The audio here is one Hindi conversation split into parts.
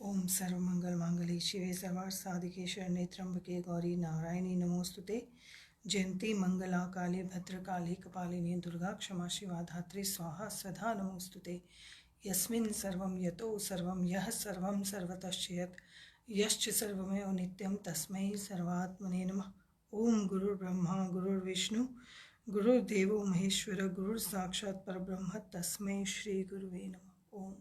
ओम सर्वमंगल मांगल्ये शिवे सर्वार्थ साधिके शरण्ये त्र्यंबके गौरी नारायणी नमोस्तुते। जयंती मंगला काली भद्रकाली कपालिनी दुर्गा क्षमा शिवा धात्री स्वाहा सदा नमोस्तुते। यस्मिन् सर्वं यतो सर्वं यः सर्वं सर्वतश्च यत् यश्च सर्वमेव नित्यं तस्मै सर्वात्मने नमः। ओम गुरुर्ब्रह्मा गुरुर्विष्णु गुरुर्देवो महेश्वर गुरुर्साक्षात् परब्रह्म तस्मै श्री गुरुवे नमः। ओम।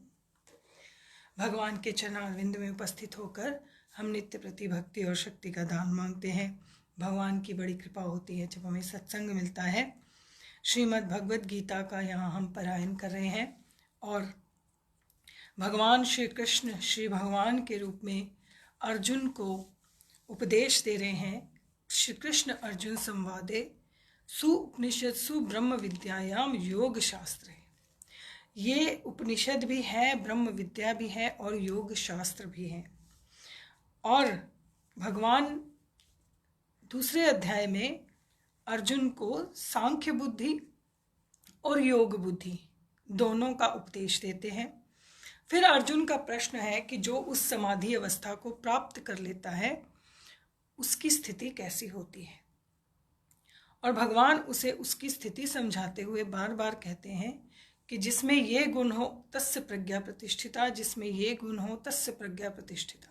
भगवान के चरणारविंद में उपस्थित होकर हम नित्य प्रति भक्ति और शक्ति का दान मांगते हैं। भगवान की बड़ी कृपा होती है जब हमें सत्संग मिलता है। श्रीमद् भगवद गीता का यहाँ हम पारायण कर रहे हैं और भगवान श्री कृष्ण श्री भगवान के रूप में अर्जुन को उपदेश दे रहे हैं। श्री कृष्ण अर्जुन संवादे सुउपनिषद सुब्रह्म विद्यायाम योग शास्त्र है। ये उपनिषद भी है, ब्रह्म विद्या भी है और योग शास्त्र भी है। और भगवान दूसरे अध्याय में अर्जुन को सांख्य बुद्धि और योग बुद्धि दोनों का उपदेश देते हैं। फिर अर्जुन का प्रश्न है कि जो उस समाधि अवस्था को प्राप्त कर लेता है उसकी स्थिति कैसी होती है, और भगवान उसे उसकी स्थिति समझाते हुए बार बार कहते हैं कि जिसमें ये गुण हो तस्य प्रज्ञा प्रतिष्ठिता, जिसमें ये गुण हो तस्य प्रज्ञा प्रतिष्ठिता,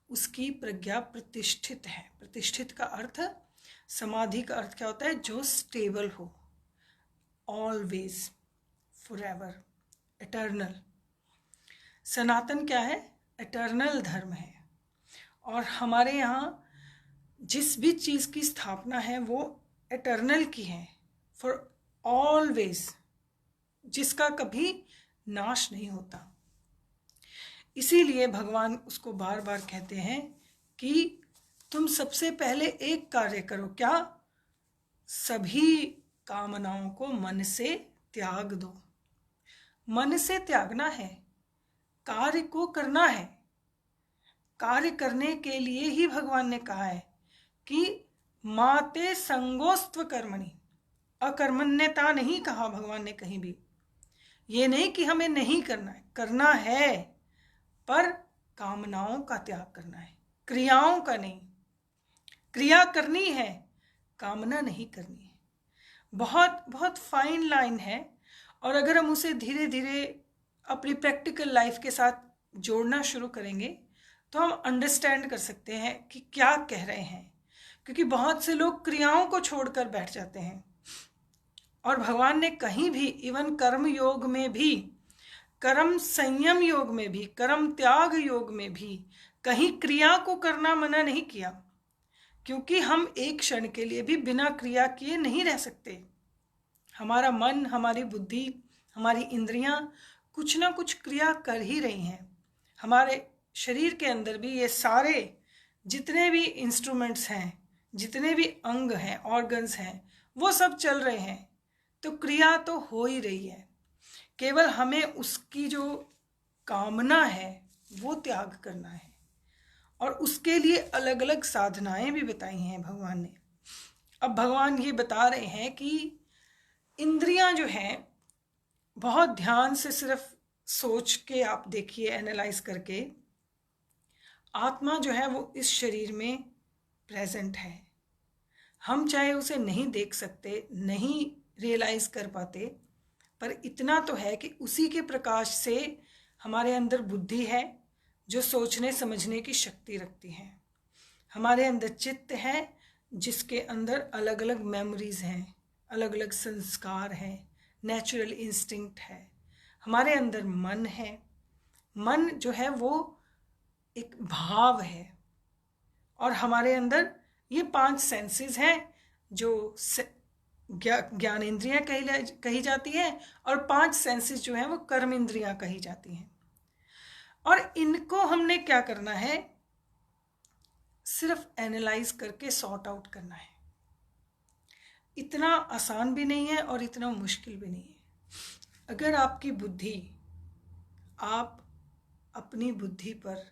उसकी प्रज्ञा प्रतिष्ठित है। प्रतिष्ठित का अर्थ, समाधि का अर्थ क्या होता है? जो स्टेबल हो, ऑलवेज, फॉरएवर, एटर्नल। सनातन क्या है? एटर्नल धर्म है। और हमारे यहाँ जिस भी चीज़ की स्थापना है वो एटर्नल की है, फॉर ऑलवेज, जिसका कभी नाश नहीं होता। इसीलिए भगवान उसको बार बार कहते हैं कि तुम सबसे पहले एक कार्य करो। क्या? सभी कामनाओं को मन से त्याग दो। मन से त्यागना है, कार्य को करना है। कार्य करने के लिए ही भगवान ने कहा है कि माते संगोस्त्व कर्मणि। अकर्मण्यता नहीं कहा भगवान ने कहीं भी। ये नहीं कि हमें नहीं करना है, करना है, पर कामनाओं का त्याग करना है, क्रियाओं का नहीं। क्रिया करनी है, कामना नहीं करनी है। बहुत बहुत फाइन लाइन है। और अगर हम उसे धीरे धीरे अपनी प्रैक्टिकल लाइफ के साथ जोड़ना शुरू करेंगे तो हम अंडरस्टैंड कर सकते हैं कि क्या कह रहे हैं। क्योंकि बहुत से लोग क्रियाओं को छोड़कर बैठ जाते हैं, और भगवान ने कहीं भी, इवन कर्म योग में भी, कर्म संयम योग में भी, कर्म त्याग योग में भी कहीं क्रिया को करना मना नहीं किया। क्योंकि हम एक क्षण के लिए भी बिना क्रिया किए नहीं रह सकते। हमारा मन, हमारी बुद्धि, हमारी इंद्रियां कुछ ना कुछ क्रिया कर ही रही हैं। हमारे शरीर के अंदर भी ये सारे जितने भी इंस्ट्रूमेंट्स हैं, जितने भी अंग हैं, ऑर्गन्स हैं, वो सब चल रहे हैं। तो क्रिया तो हो ही रही है। केवल हमें उसकी जो कामना है वो त्याग करना है। और उसके लिए अलग अलग साधनाएं भी बताई हैं भगवान ने। अब भगवान ये बता रहे हैं कि इंद्रियां जो हैं, बहुत ध्यान से सिर्फ सोच के आप देखिए, एनालाइज करके, आत्मा जो है वो इस शरीर में प्रेजेंट है। हम चाहे उसे नहीं देख सकते, नहीं रियलाइज कर पाते, पर इतना तो है कि उसी के प्रकाश से हमारे अंदर बुद्धि है जो सोचने समझने की शक्ति रखती है। हमारे अंदर चित्त है जिसके अंदर अलग अलग मेमोरीज हैं, अलग अलग संस्कार हैं, नेचुरल इंस्टिंक्ट है। हमारे अंदर मन है। मन जो है वो एक भाव है। और हमारे अंदर ये 5 सेंसेस हैं जो ज्ञानेंद्रियां कही जाती हैं, और 5 सेंसेस जो हैं वो कर्म इंद्रियां कही जाती हैं। और इनको हमने क्या करना है? सिर्फ एनालाइज करके सॉर्ट आउट करना है। इतना आसान भी नहीं है और इतना मुश्किल भी नहीं है। अगर आपकी बुद्धि, आप अपनी बुद्धि पर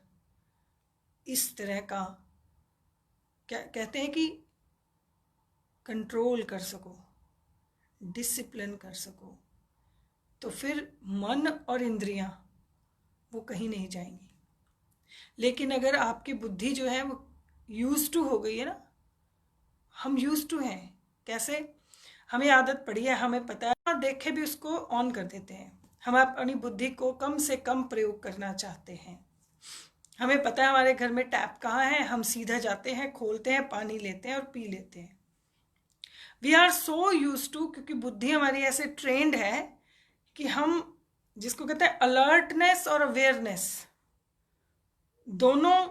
इस तरह का, क्या कहते हैं कि कंट्रोल कर सको, डिसिप्लिन कर सको, तो फिर मन और इंद्रियां वो कहीं नहीं जाएंगी। लेकिन अगर आपकी बुद्धि जो है वो यूज टू हो गई है ना, हम यूज टू हैं, कैसे, हमें आदत पड़ी है, हमें पता है, हाँ, देखे भी उसको ऑन कर देते हैं। हम अपनी बुद्धि को कम से कम प्रयोग करना चाहते हैं। हमें पता है हमारे घर में टैप कहाँ है, हम सीधा जाते हैं, खोलते हैं, पानी लेते हैं और पी लेते हैं। We are so used to, क्योंकि बुद्धि हमारी ऐसे ट्रेंड है कि हम, जिसको कहते हैं अलर्टनेस और अवेयरनेस, दोनों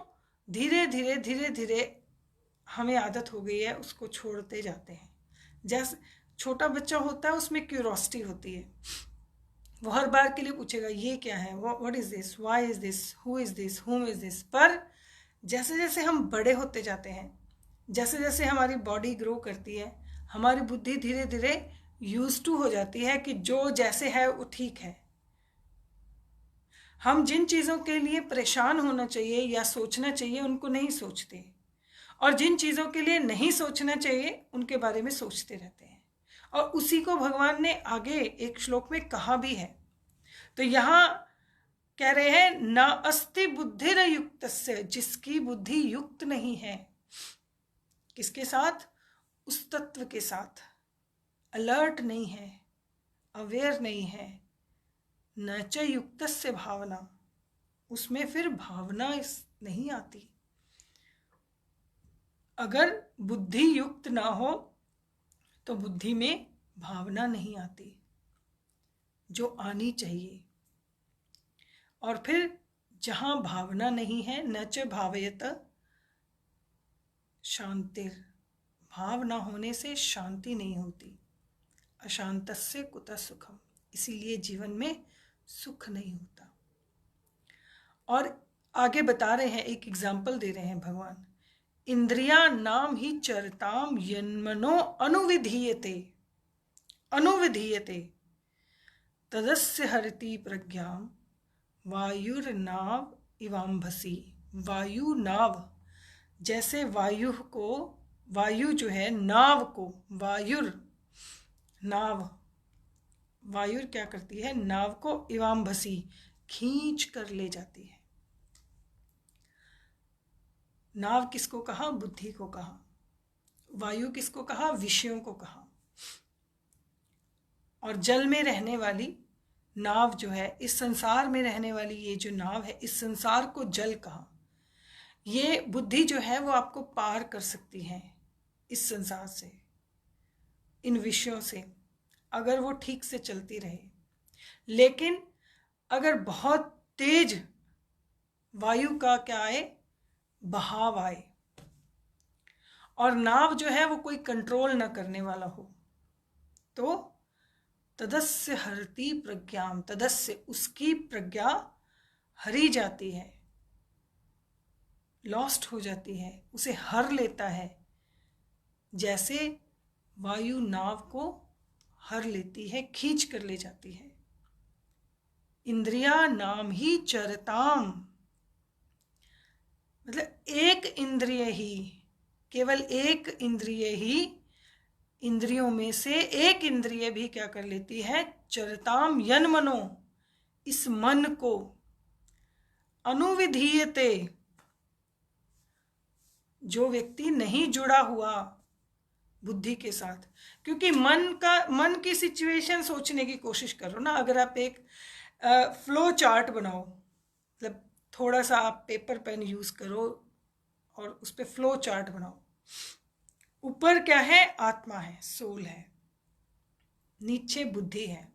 धीरे धीरे धीरे धीरे हमें आदत हो गई है, उसको छोड़ते जाते हैं। जैसे छोटा बच्चा होता है, उसमें क्यूरोसिटी होती है, वो हर बार के लिए पूछेगा ये क्या है, what is this, why is this, who is this, हुम इज दिस। पर जैसे जैसे हम बड़े होते जाते हैं, जैसे जैसे हमारी बॉडी ग्रो करती है, हमारी बुद्धि धीरे धीरे यूज टू हो जाती है कि जो जैसे है वो ठीक है। हम जिन चीज़ों के लिए परेशान होना चाहिए या सोचना चाहिए उनको नहीं सोचते, और जिन चीज़ों के लिए नहीं सोचना चाहिए उनके बारे में सोचते रहते हैं। और उसी को भगवान ने आगे एक श्लोक में कहा भी है। तो यहाँ कह रहे हैं न अस्ति बुद्धिर युक्तस्य, जिसकी बुद्धि युक्त नहीं है, किसके साथ, उस तत्व के साथ, अलर्ट नहीं है, अवेयर नहीं है, न च युक्तस्य भावना, उसमें फिर भावना नहीं आती। अगर बुद्धि युक्त ना हो तो बुद्धि में भावना नहीं आती जो आनी चाहिए। और फिर जहाँ भावना नहीं है, न च भावयत शांतिर, भाव ना होने से शांति नहीं होती। अशांतस्य कुतः सुखम, इसीलिए जीवन में सुख नहीं होता। और आगे बता रहे हैं, एक एग्जाम्पल दे रहे हैं भगवान, इंद्रिया नाम ही चरताम यन्मनो अनुविधीयते, अनुविधीयते तदस्य हरति प्रज्ञाम वायुर्नाव इवाम्भसी। वायु नाव, जैसे वायु को, वायु जो है नाव को, वायुर नाव, वायु क्या करती है, नाव को इवाम्भसी खींच कर ले जाती है। नाव किसको कहा, बुद्धि को कहा। वायु किसको कहा, विषयों को कहा। और जल में रहने वाली नाव जो है, इस संसार में रहने वाली ये जो नाव है, इस संसार को जल कहा। ये बुद्धि जो है वो आपको पार कर सकती है इस संसार से, इन विषयों से, अगर वो ठीक से चलती रहे। लेकिन अगर बहुत तेज वायु का क्या आए, बहाव आए, और नाव जो है वो कोई कंट्रोल ना करने वाला हो, तो तदस्य हरति प्रज्ञाम, तदस्य उसकी प्रज्ञा हरी जाती है, लॉस्ट हो जाती है, उसे हर लेता है, जैसे वायु नाव को हर लेती है, खींच कर ले जाती है। इंद्रिया नाम ही चरताम, मतलब एक इंद्रिय ही, केवल एक इंद्रिय ही, इंद्रियों में से एक इंद्रिय भी क्या कर लेती है, चरताम यन्मनो, इस मन को, अनुविधीयते, जो व्यक्ति नहीं जुड़ा हुआ बुद्धि के साथ, क्योंकि मन की सिचुएशन सोचने की कोशिश करो ना। अगर आप एक फ्लो चार्ट बनाओ, मतलब थोड़ा सा आप पेपर पेन यूज करो और उस पर फ्लो चार्ट बनाओ। ऊपर क्या है, आत्मा है, सोल है, नीचे बुद्धि है।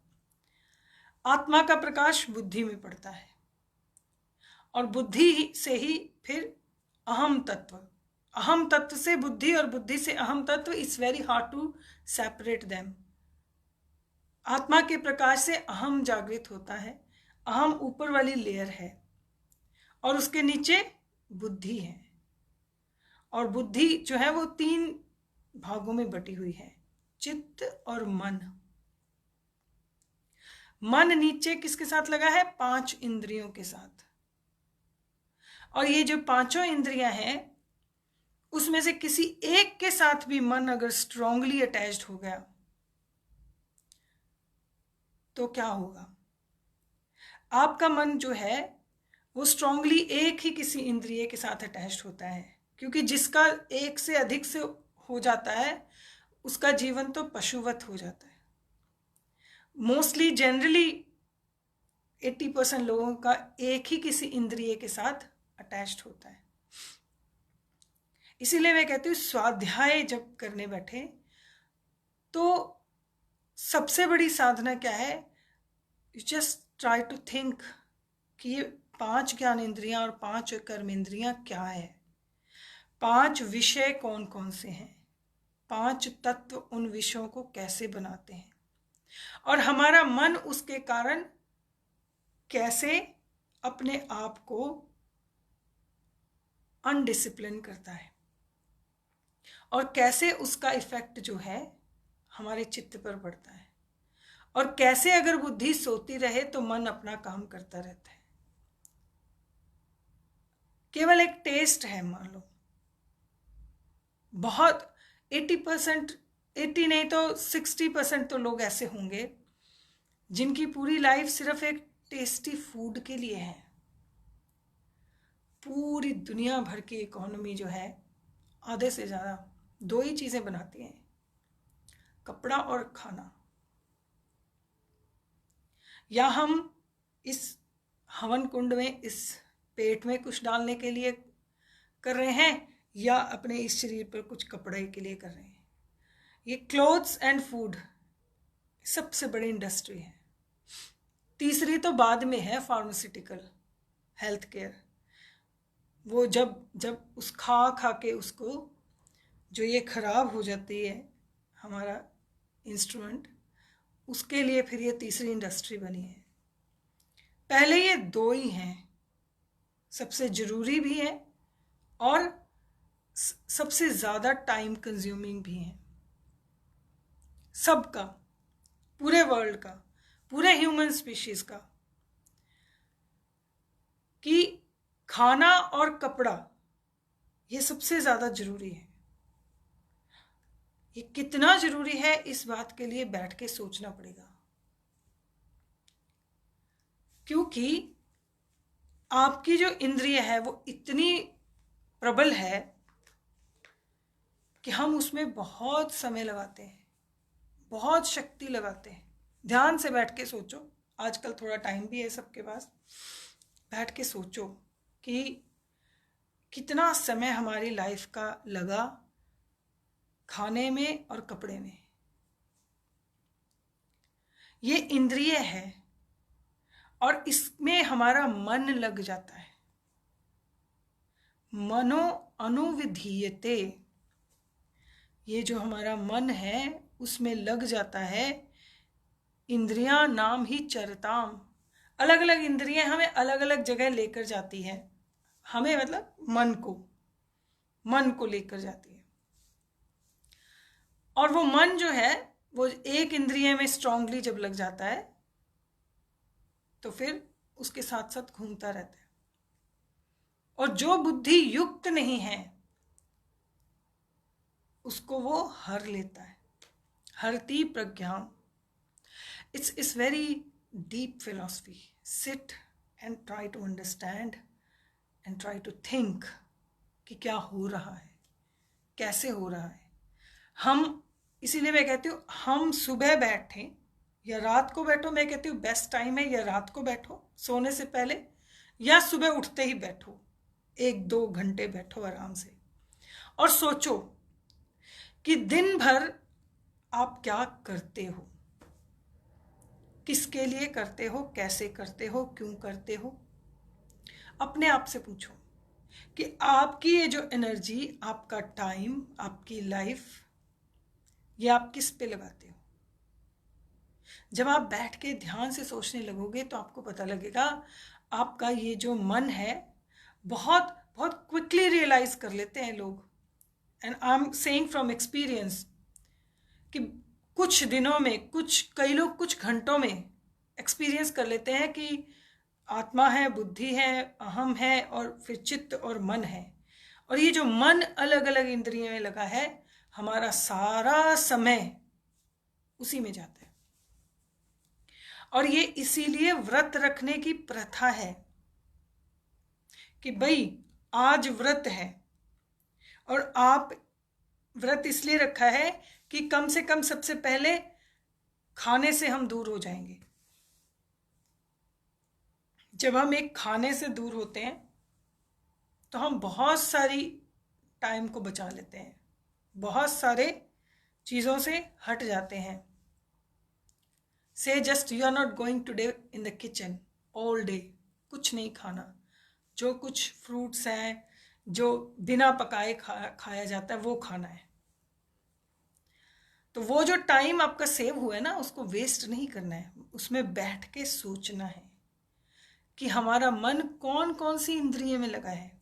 आत्मा का प्रकाश बुद्धि में पड़ता है, और बुद्धि से ही फिर अहम तत्व, अहम तत्व से बुद्धि और बुद्धि से अहम तत्व, it's very hard to separate them. आत्मा के प्रकाश से अहम जागृत होता है, अहम ऊपर वाली लेयर है, और उसके नीचे बुद्धि है। और बुद्धि जो है वो 3 भागों में बटी हुई है, चित्त और मन। मन नीचे किसके साथ लगा है, 5 इंद्रियों के साथ। और ये जो 5 इंद्रियां हैं, उसमें से किसी एक के साथ भी मन अगर स्ट्रांगली अटैच्ड हो गया तो क्या होगा, आपका मन जो है वो स्ट्रांगली एक ही किसी इंद्रिय के साथ अटैच्ड होता है, क्योंकि जिसका एक से अधिक से हो जाता है उसका जीवन तो पशुवत हो जाता है। मोस्टली जनरली 80% लोगों का एक ही किसी इंद्रिय के साथ अटैच्ड होता है। इसीलिए मैं कहती हूँ स्वाध्याय जब करने बैठे तो सबसे बड़ी साधना क्या है, you just try to think कि ये 5 ज्ञान इंद्रियां और 5 कर्म इंद्रियां क्या है, 5 विषय कौन कौन से हैं, 5 तत्व उन विषयों को कैसे बनाते हैं, और हमारा मन उसके कारण कैसे अपने आप को अनडिसिप्लिन करता है, और कैसे उसका इफेक्ट जो है हमारे चित्त पर पड़ता है, और कैसे अगर बुद्धि सोती रहे तो मन अपना काम करता रहता है। केवल एक टेस्ट है, मान लो बहुत 80%, 80 नहीं तो 60% तो लोग ऐसे होंगे जिनकी पूरी लाइफ सिर्फ एक टेस्टी फूड के लिए है। पूरी दुनिया भर की इकोनॉमी जो है आधे से ज़्यादा 2 ही चीज़ें बनाती हैं, कपड़ा और खाना। या हम इस हवन कुंड में इस पेट में कुछ डालने के लिए कर रहे हैं, या अपने इस शरीर पर कुछ कपड़े के लिए कर रहे हैं। ये क्लोथ्स एंड फूड सबसे बड़ी इंडस्ट्री है। तीसरी तो बाद में है फार्मास्यूटिकल, हेल्थ केयर। वो जब उस खा के उसको जो ये खराब हो जाती है हमारा इंस्ट्रूमेंट, उसके लिए फिर ये तीसरी इंडस्ट्री बनी है। पहले ये 2 ही हैं, सबसे ज़रूरी भी हैं और सबसे ज़्यादा टाइम कंज्यूमिंग भी हैं, सबका, पूरे वर्ल्ड का, पूरे ह्यूमन स्पीशीज का, कि खाना और कपड़ा ये सबसे ज़्यादा ज़रूरी है। ये कितना ज़रूरी है इस बात के लिए बैठ के सोचना पड़ेगा, क्योंकि आपकी जो इंद्रिय है वो इतनी प्रबल है कि हम उसमें बहुत समय लगाते हैं, बहुत शक्ति लगाते हैं। ध्यान से बैठ के सोचो, आजकल थोड़ा टाइम भी है सबके पास, बैठ के सोचो कि कितना समय हमारी लाइफ का लगा खाने में और कपड़े में। ये इंद्रिय है और इसमें हमारा मन लग जाता है। मनो अनुविधीयते, ये जो हमारा मन है उसमें लग जाता है। इंद्रियां नाम ही चरताम, अलग अलग इंद्रियां हमें अलग अलग जगह लेकर जाती है, हमें मतलब मन को लेकर जाती है। और वो मन जो है वो एक इंद्रिय में स्ट्रांगली जब लग जाता है तो फिर उसके साथ साथ घूमता रहता है। और जो बुद्धि युक्त नहीं है उसको वो हर लेता है, हरति प्रज्ञाम। It's very deep philosophy. Sit and try to understand and try to think कि क्या हो रहा है, कैसे हो रहा है। हम, इसीलिए मैं कहती हूँ हम सुबह बैठें या रात को बैठो, मैं कहती हूँ बेस्ट टाइम है या रात को बैठो सोने से पहले, या सुबह उठते ही बैठो, 1-2 घंटे बैठो आराम से और सोचो कि दिन भर आप क्या करते हो, किसके लिए करते हो, कैसे करते हो, क्यों करते हो। अपने आप से पूछो कि आपकी ये जो एनर्जी, आपका टाइम, आपकी लाइफ, ये आप किस पे लगाते हो। जब आप बैठ के ध्यान से सोचने लगोगे तो आपको पता लगेगा आपका ये जो मन है, बहुत बहुत क्विकली रियलाइज कर लेते हैं लोग, and I am saying from experience, कि कुछ दिनों में, कई लोग कुछ घंटों में एक्सपीरियंस कर लेते हैं कि आत्मा है, बुद्धि है, अहम है और फिर चित्त और मन है। और ये जो मन अलग अलग इंद्रियों में लगा है, हमारा सारा समय उसी में जाता है। और ये इसीलिए व्रत रखने की प्रथा है कि भाई आज व्रत है, और आप व्रत इसलिए रखा है कि कम से कम सबसे पहले खाने से हम दूर हो जाएंगे। जब हम एक खाने से दूर होते हैं तो हम बहुत सारी टाइम को बचा लेते हैं, बहुत सारे चीज़ों से हट जाते हैं। Say just you are not going today in the kitchen all day, कुछ नहीं खाना, जो कुछ फ्रूट्स हैं जो बिना पकाए खाया जाता है वो खाना है। तो वो जो टाइम आपका सेव हुआ है ना, उसको वेस्ट नहीं करना है, उसमें बैठ के सोचना है कि हमारा मन कौन कौन सी इंद्रिय में लगा है।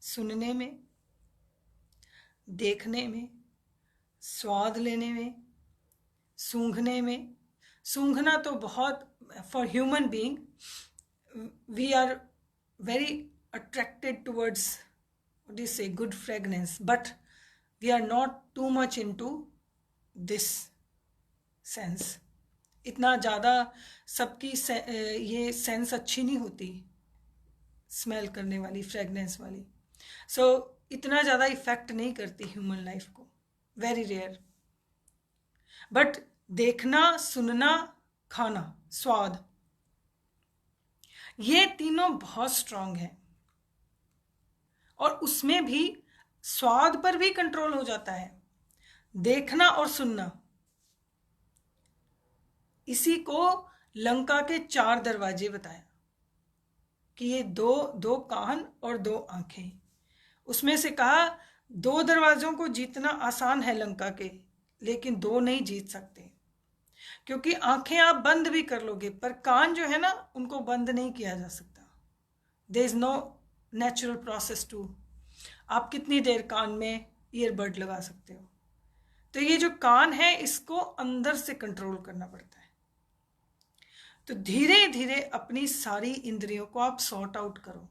सुनने में, देखने में, स्वाद लेने में, सूंघने में। सूंघना तो बहुत, for human being we are very attracted towards what do you say, good fragrance, but we are not too much into this sense. इतना ज़्यादा सबकी ये सेंस अच्छी नहीं होती, स्मेल करने वाली, फ्रेगनेंस वाली। सो इतना ज़्यादा इफेक्ट नहीं करती ह्यूमन लाइफ को, वेरी रेयर। बट देखना, सुनना, खाना, स्वाद, ये तीनों बहुत स्ट्रांग है। और उसमें भी स्वाद पर भी कंट्रोल हो जाता है। देखना और सुनना, इसी को लंका के 4 दरवाजे बताया कि ये दो कान और 2 आंखें। उसमें से कहा 2 दरवाजों को जीतना आसान है लंका के, लेकिन 2 नहीं जीत सकते, क्योंकि आंखें आप बंद भी कर लोगे पर कान जो है ना, उनको बंद नहीं किया जा सकता। There is no natural process to, आप कितनी देर कान में ईयरबड लगा सकते हो। तो ये जो कान है, इसको अंदर से कंट्रोल करना पड़ता है। तो धीरे धीरे अपनी सारी इंद्रियों को आप सॉर्ट आउट करो।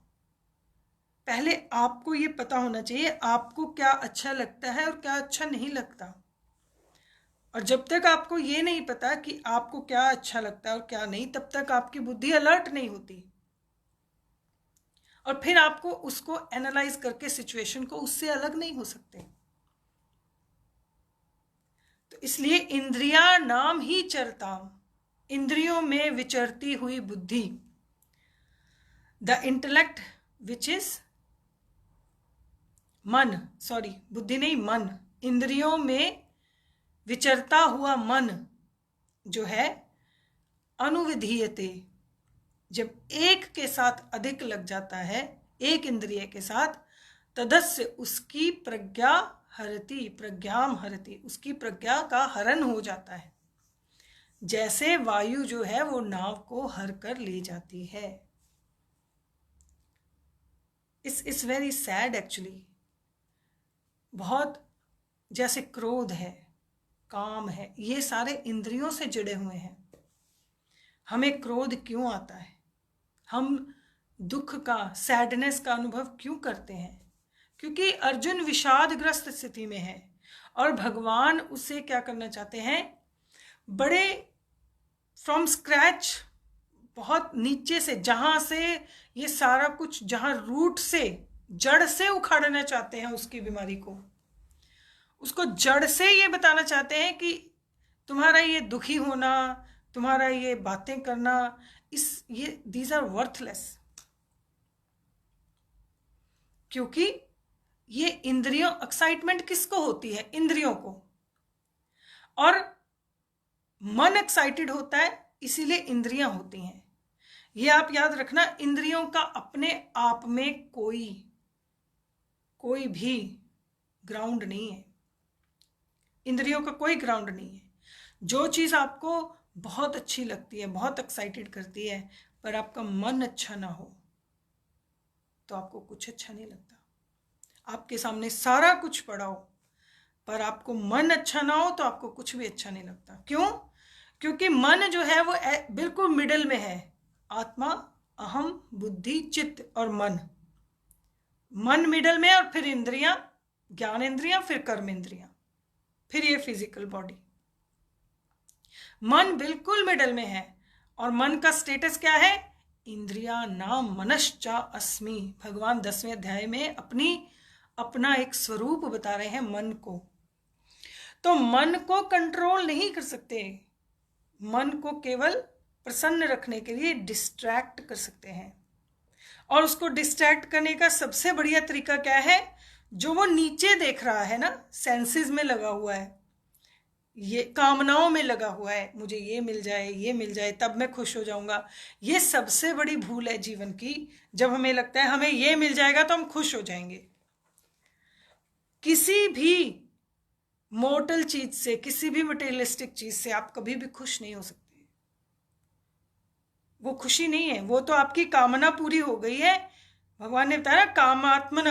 पहले आपको ये पता होना चाहिए आपको क्या अच्छा लगता है और क्या अच्छा नहीं लगता। और जब तक आपको ये नहीं पता कि आपको क्या अच्छा लगता है और क्या नहीं, तब तक आपकी बुद्धि अलर्ट नहीं होती, और फिर आपको उसको एनालाइज करके सिचुएशन को उससे अलग नहीं हो सकते। तो इसलिए इंद्रिया नाम ही चरता, इंद्रियों में विचरती हुई बुद्धि, द इंटेलेक्ट विच इज मन, सॉरी बुद्धि नहीं, मन, इंद्रियों में विचरता हुआ मन जो है, अनुविधीयते, जब एक के साथ अधिक लग जाता है, एक इंद्रिय के साथ, तदस्य उसकी प्रज्ञा हरति, प्रज्ञाम हरति, उसकी प्रज्ञा का हरण हो जाता है। जैसे वायु जो है वो नाव को हर कर ले जाती है। It's very sad actually. बहुत, जैसे क्रोध है, काम है, ये सारे इंद्रियों से जुड़े हुए हैं। हमें क्रोध क्यों आता है, हम दुख का, सैडनेस का अनुभव क्यों करते हैं? क्योंकि अर्जुन विषादग्रस्त स्थिति में है और भगवान उसे क्या करना चाहते हैं, बड़े फ्रॉम स्क्रैच, बहुत नीचे से, जहां से ये सारा कुछ, जहां रूट से, जड़ से उखाड़ना चाहते हैं उसकी बीमारी को। उसको जड़ से ये बताना चाहते हैं कि तुम्हारा ये दुखी होना, तुम्हारा ये बातें करना, ये दीज आर वर्थलेस। क्योंकि ये इंद्रियों, एक्साइटमेंट किसको होती है? इंद्रियों को। और मन एक्साइटेड होता है, इसीलिए इंद्रियां होती हैं। ये आप याद रखना, इंद्रियों का अपने आप में कोई भी ग्राउंड नहीं है। इंद्रियों का कोई ग्राउंड नहीं है। जो चीज़ आपको बहुत अच्छी लगती है, बहुत एक्साइटेड करती है, पर आपका मन अच्छा ना हो तो आपको कुछ अच्छा नहीं लगता। आपके सामने सारा कुछ पड़ा हो पर आपको मन अच्छा ना हो तो आपको कुछ भी अच्छा नहीं लगता। क्यों? क्योंकि मन जो है वो बिल्कुल मिडल में है। आत्मा, अहम, बुद्धि, चित्त और मन मिडल में, और फिर इंद्रियां, ज्ञान इंद्रियां, फिर कर्म इंद्रियां, फिर ये फिजिकल बॉडी। मन बिल्कुल मिडल में है और मन का स्टेटस क्या है? इंद्रिया नाम मनश्चा अस्मि। भगवान 10वें अध्याय में अपना एक स्वरूप बता रहे हैं मन को। तो मन को कंट्रोल नहीं कर सकते, मन को केवल प्रसन्न रखने के लिए डिस्ट्रैक्ट कर सकते हैं। और उसको डिस्ट्रैक्ट करने का सबसे बढ़िया तरीका क्या है? जो वो नीचे देख रहा है ना, सेंसेस में लगा हुआ है, ये कामनाओं में लगा हुआ है, मुझे ये मिल जाए तब मैं खुश हो जाऊंगा। ये सबसे बड़ी भूल है जीवन की, जब हमें लगता है हमें ये मिल जाएगा तो हम खुश हो जाएंगे। किसी भी मोर्टल चीज से, किसी भी मटेरियलिस्टिक चीज से आप कभी भी खुश नहीं हो सकते। वो खुशी नहीं है, वो तो आपकी कामना पूरी हो गई है। भगवान ने बताया कामात्मन,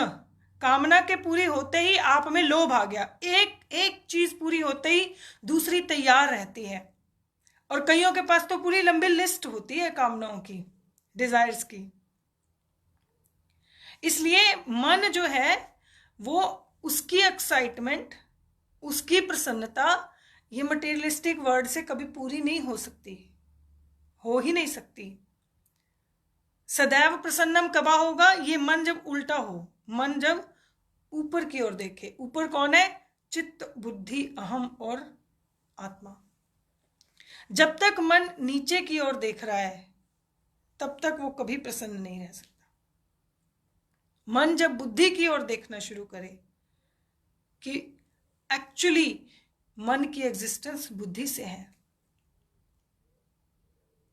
कामना के पूरी होते ही आप में लोभ आ गया। एक चीज पूरी होते ही दूसरी तैयार रहती है। और कईयों के पास तो पूरी लंबी लिस्ट होती है कामनाओं की, डिजायर्स की। इसलिए मन जो है वो, उसकी एक्साइटमेंट, उसकी प्रसन्नता ये मटेरियलिस्टिक वर्ड से कभी पूरी नहीं हो सकती, हो ही नहीं सकती। सदैव प्रसन्नम कबा होगा? ये मन जब उल्टा हो, मन जब ऊपर की ओर देखे। ऊपर कौन है? चित्त, बुद्धि, अहम और आत्मा। जब तक मन नीचे की ओर देख रहा है तब तक वो कभी प्रसन्न नहीं रह सकता। मन जब बुद्धि की ओर देखना शुरू करे कि एक्चुअली मन की एग्जिस्टेंस बुद्धि से है,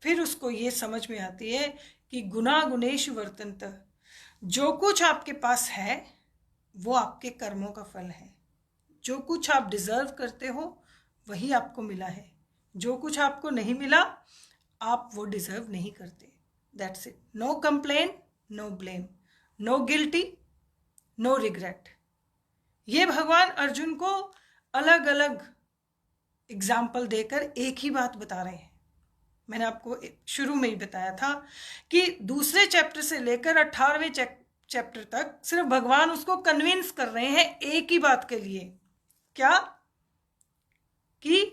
फिर उसको ये समझ में आती है कि गुना गुणेश वर्तन्त, जो कुछ आपके पास है वो आपके कर्मों का फल है। जो कुछ आप डिजर्व करते हो वही आपको मिला है। जो कुछ आपको नहीं मिला आप वो डिजर्व नहीं करते। That's it. No complain, no blame, no guilty, no regret. ये भगवान अर्जुन को अलग अलग एग्जाम्पल देकर एक ही बात बता रहे हैं। मैंने आपको शुरू में ही बताया था कि दूसरे चैप्टर से लेकर 18वें चैप्टर तक सिर्फ भगवान उसको कन्विंस कर रहे हैं एक ही बात के लिए। क्या? कि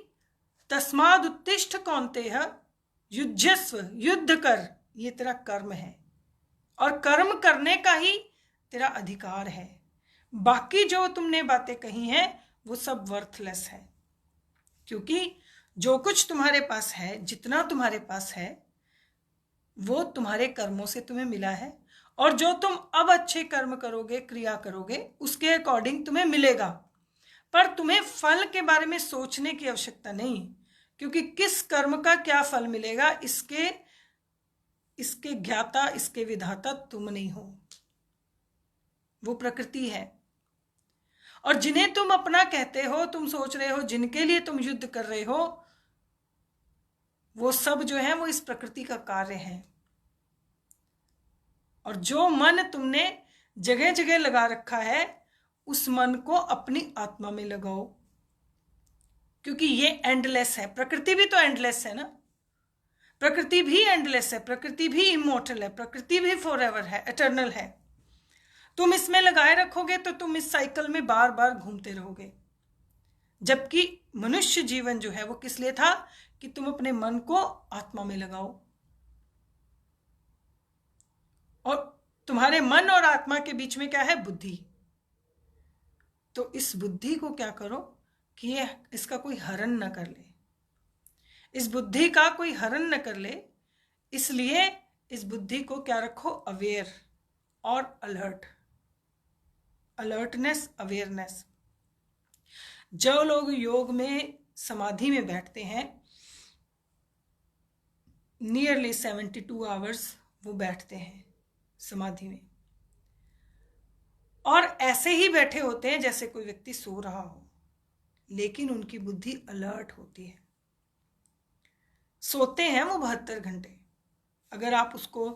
तस्माद उत्तिष्ठ कौन्तेय युज्यस्व, युद्ध कर, ये तेरा कर्म है और कर्म करने का ही तेरा अधिकार है। बाकी जो तुमने बातें कही हैं वो सब वर्थलेस है, क्योंकि जो कुछ तुम्हारे पास है, जितना तुम्हारे पास है, वो तुम्हारे कर्मों से तुम्हें मिला है। और जो तुम अब अच्छे कर्म करोगे, क्रिया करोगे, उसके अकॉर्डिंग तुम्हें मिलेगा। पर तुम्हें फल के बारे में सोचने की आवश्यकता नहीं, क्योंकि किस कर्म का क्या फल मिलेगा इसके ज्ञाता, इसके विधाता तुम नहीं हो, वो प्रकृति है। और जिन्हें तुम अपना कहते हो, तुम सोच रहे हो, जिनके लिए तुम युद्ध कर रहे हो, वो सब जो है वो इस प्रकृति का कार्य है। और जो मन तुमने जगह जगह लगा रखा है, उस मन को अपनी आत्मा में लगाओ, क्योंकि ये एंडलेस है। प्रकृति भी तो एंडलेस है ना, प्रकृति भी एंडलेस है, प्रकृति भी इमोर्टल है, प्रकृति भी फॉरएवर है, एटर्नल है। तुम इसमें लगाए रखोगे तो तुम इस साइकिल में बार बार घूमते रहोगे। जबकि मनुष्य जीवन जो है वो किस लिए था? कि तुम अपने मन को आत्मा में लगाओ। और तुम्हारे मन और आत्मा के बीच में क्या है? बुद्धि। तो इस बुद्धि को क्या करो कि ये इसका कोई हरण न कर ले, इस बुद्धि का कोई हरण न कर ले। इसलिए इस बुद्धि को क्या रखो? अवेयर और अलर्ट, अलर्टनेस, अवेयरनेस। जो लोग योग में, समाधि में बैठते हैं, नियरली 72 आवर्स वो बैठते हैं समाधि में, और ऐसे ही बैठे होते हैं जैसे कोई व्यक्ति सो रहा हो, लेकिन उनकी बुद्धि अलर्ट होती है। सोते हैं वो 72 घंटे। अगर आप उसको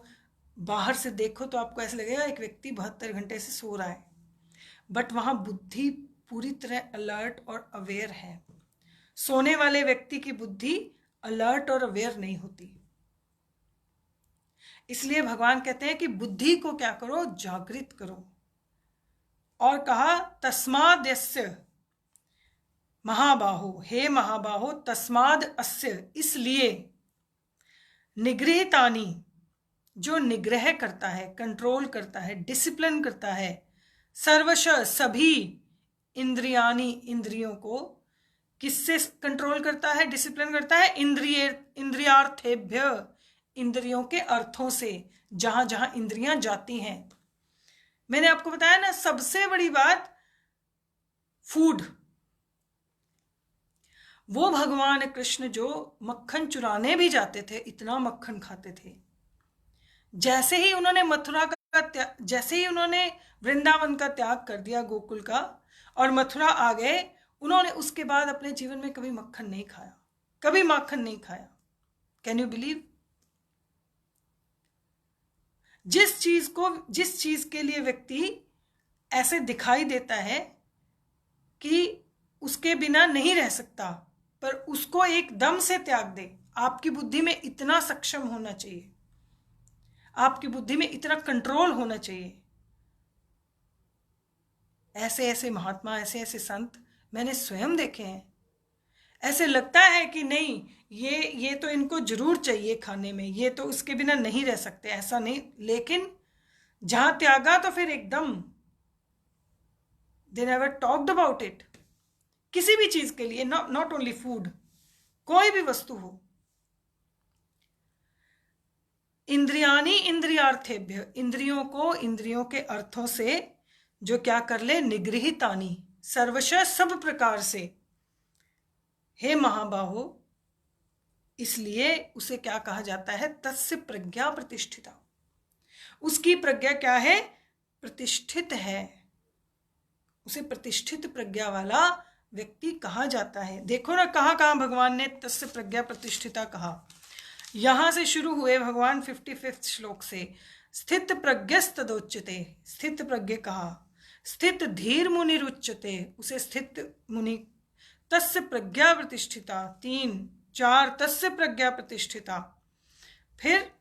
बाहर से देखो तो आपको ऐसा लगेगा एक व्यक्ति 72 घंटे से सो रहा है, बट वहां बुद्धि पूरी तरह अलर्ट और अवेयर है। सोने वाले व्यक्ति की बुद्धि अलर्ट और अवेयर नहीं होती। इसलिए भगवान कहते हैं कि बुद्धि को क्या करो? जागृत करो। और कहा तस्माद यस्य महाबाहो, हे महाबाहो, तस्माद अस्य, इसलिए निगृहीतानि, जो निग्रह करता है, कंट्रोल करता है, डिसिप्लिन करता है, सर्वश सभी इंद्रियानी इंद्रियों को किससे कंट्रोल करता है, डिसिप्लिन करता है, इंद्रियार्थेभ्य इंद्रियों के अर्थों से, जहां जहां इंद्रियां जाती हैं। मैंने आपको बताया ना, सबसे बड़ी बात फूड। वो भगवान कृष्ण जो मक्खन चुराने भी जाते थे, इतना मक्खन खाते थे, जैसे ही उन्होंने जैसे ही उन्होंने वृंदावन का त्याग कर दिया, गोकुल का, और मथुरा आ गए, उन्होंने उसके बाद अपने जीवन में कभी मक्खन नहीं खाया, कभी माखन नहीं खाया। Can you believe? जिस चीज के लिए व्यक्ति ऐसे दिखाई देता है कि उसके बिना नहीं रह सकता, पर उसको एकदम से त्याग दे, आपकी बुद्धि में इतना सक्षम होना चाहिए, आपकी बुद्धि में इतना कंट्रोल होना चाहिए। ऐसे ऐसे महात्मा, ऐसे ऐसे संत मैंने स्वयं देखे हैं। ऐसे लगता है कि नहीं, ये तो इनको जरूर चाहिए खाने में, ये तो उसके बिना नहीं रह सकते, ऐसा नहीं, लेकिन जहां त्यागा तो फिर एकदम they never talked about it. किसी भी चीज के लिए, नॉट ओनली फूड, कोई भी वस्तु हो। इंद्रियानी इंद्रियार्थेभ्य, इंद्रियों को इंद्रियों के अर्थों से जो क्या कर ले, निगृहितानी सर्वशः सब प्रकार से। हे महाबाहो, इसलिए उसे क्या कहा जाता है, तस्य प्रज्ञा प्रतिष्ठिता। उसकी प्रज्ञा क्या है, प्रतिष्ठित है, उसे प्रतिष्ठित प्रज्ञा वाला व्यक्ति कहा जाता है। देखो ना, कहाँ कहाँ भगवान ने तस्य प्रज्ञा प्रतिष्ठिता कहा। यहां से शुरू हुए भगवान 55 श्लोक से, स्थित प्रज्ञस्तदोच्यते, स्थित प्रज्ञ कहा, स्थित धीर मुनि रुच्यते, उसे स्थित मुनि, तस्य प्रज्ञा प्रतिष्ठिता, 3 4 तस्य प्रज्ञा प्रतिष्ठिता, फिर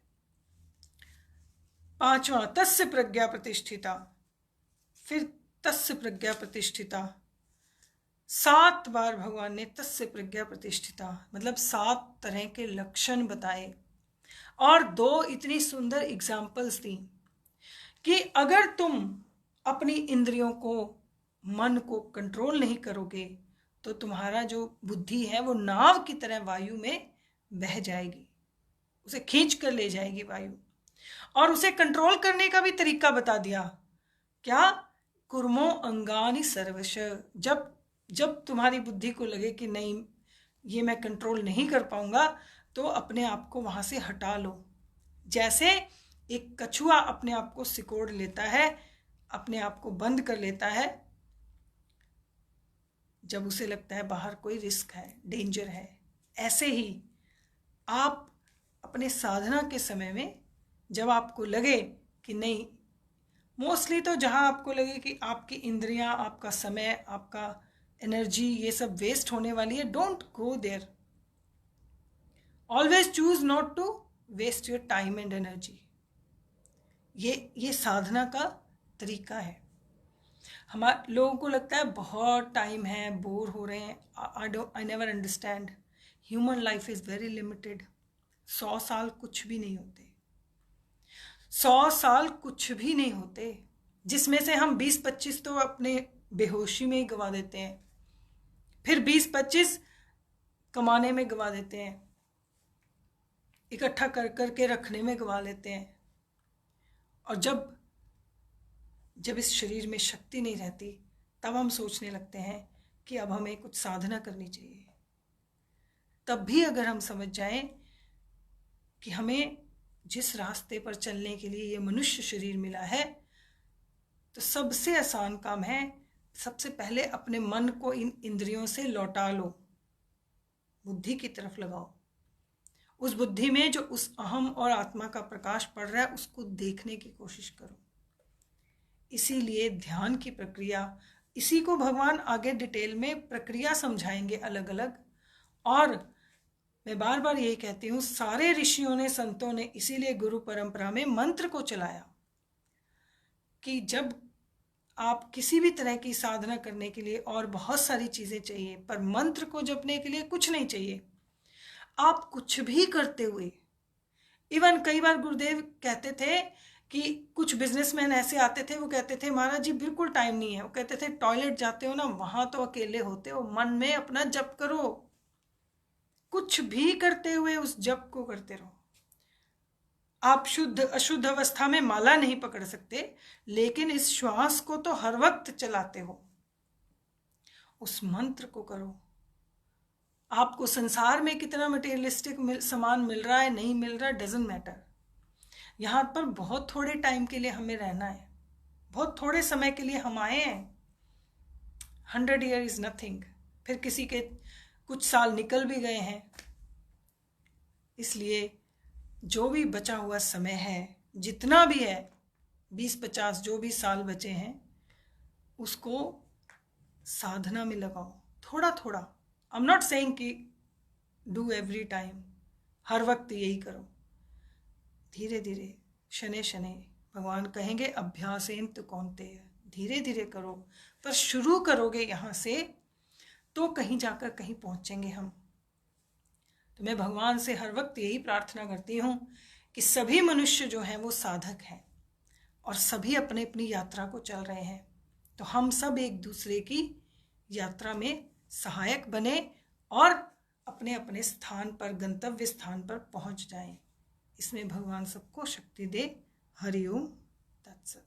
5वां तस्य प्रज्ञा प्रतिष्ठिता, फिर तस्य प्रज्ञा प्रतिष्ठिता। 7 बार भगवान ने तस्य प्रज्ञा प्रतिष्ठिता, मतलब 7 तरह के लक्षण बताए, और 2 इतनी सुंदर एग्जाम्पल्स दी कि अगर तुम अपनी इंद्रियों को, मन को कंट्रोल नहीं करोगे तो तुम्हारा जो बुद्धि है वो नाव की तरह वायु में बह जाएगी, उसे खींच कर ले जाएगी वायु। और उसे कंट्रोल करने का भी तरीका बता दिया, क्या, कुर्मो अंगानि सर्वश। जब तुम्हारी बुद्धि को लगे कि नहीं, ये मैं कंट्रोल नहीं कर पाऊंगा, तो अपने आप को वहां से हटा लो। जैसे एक कछुआ अपने आप को सिकोड़ लेता है, अपने आप को बंद कर लेता है जब उसे लगता है बाहर कोई रिस्क है, डेंजर है। ऐसे ही आप अपने साधना के समय में जब आपको लगे कि नहीं, मोस्टली तो जहां आपको लगे कि आपकी इंद्रियां, आपका समय, आपका एनर्जी, ये सब वेस्ट होने वाली है, don't go there. Always choose not to waste your time and energy. ये साधना का तरीका है। हमारे लोगों को लगता है बहुत टाइम है, बोर हो रहे हैं। I never understand, human life is very limited. 100 साल कुछ भी नहीं होते, 100 साल कुछ भी नहीं होते, जिसमें से हम 20-25 तो अपने बेहोशी में ही गवा देते हैं, फिर 20-25 कमाने में गवा देते हैं, इकट्ठा कर करके रखने में गवा लेते हैं। और जब इस शरीर में शक्ति नहीं रहती, तब हम सोचने लगते हैं कि अब हमें कुछ साधना करनी चाहिए। तब भी अगर हम समझ जाएं कि हमें जिस रास्ते पर चलने के लिए ये मनुष्य शरीर मिला है, तो सबसे आसान काम है, सबसे पहले अपने मन को इन इंद्रियों से लौटा लो, बुद्धि की तरफ लगाओ। उस बुद्धि में जो उस अहम और आत्मा का प्रकाश पड़ रहा है, उसको देखने की कोशिश करो। इसीलिए ध्यान की प्रक्रिया, इसी को भगवान आगे डिटेल में प्रक्रिया समझाएंगे अलग अलग। और मैं बार बार यही कहती हूँ, सारे ऋषियों ने, संतों ने इसीलिए गुरु परंपरा में मंत्र को चलाया कि जब आप किसी भी तरह की साधना करने के लिए, और बहुत सारी चीजें चाहिए, पर मंत्र को जपने के लिए कुछ नहीं चाहिए। आप कुछ भी करते हुए इवन कई बार गुरुदेव कहते थे कि कुछ बिजनेसमैन ऐसे आते थे, वो कहते थे महाराज जी बिल्कुल टाइम नहीं है, वो कहते थे टॉयलेट जाते हो ना, वहां तो अकेले होते हो, मन में अपना जप करो, कुछ भी करते हुए उस जप को करते रहो। आप शुद्ध अशुद्ध अवस्था में माला नहीं पकड़ सकते, लेकिन इस श्वास को तो हर वक्त चलाते हो, उस मंत्र को करो। आपको संसार में कितना मटेरियलिस्टिक सामान मिल रहा है, नहीं मिल रहा, डजंट मैटर। यहाँ पर बहुत थोड़े टाइम के लिए हमें रहना है, बहुत थोड़े समय के लिए हम आए हैं। 100 ईयर इज नथिंग, फिर किसी के कुछ साल निकल भी गए हैं। इसलिए जो भी बचा हुआ समय है, जितना भी है, 20-50 जो भी साल बचे हैं, उसको साधना में लगाओ, थोड़ा थोड़ा। आई एम नॉट सेइंग कि डू एवरी टाइम, हर वक्त यही करो, धीरे धीरे, शनै शनै। भगवान कहेंगे अभ्यासेन कौन्तेय, धीरे धीरे करो, पर शुरू करोगे यहाँ से तो कहीं जाकर कहीं पहुँचेंगे हम। तो मैं भगवान से हर वक्त यही प्रार्थना करती हूँ कि सभी मनुष्य जो हैं वो साधक हैं और सभी अपने अपनी यात्रा को चल रहे हैं, तो हम सब एक दूसरे की यात्रा में सहायक बने और अपने अपने स्थान पर, गंतव्य स्थान पर पहुँच जाएं। इसमें भगवान सबको शक्ति दे। हरि ओम तत्सत।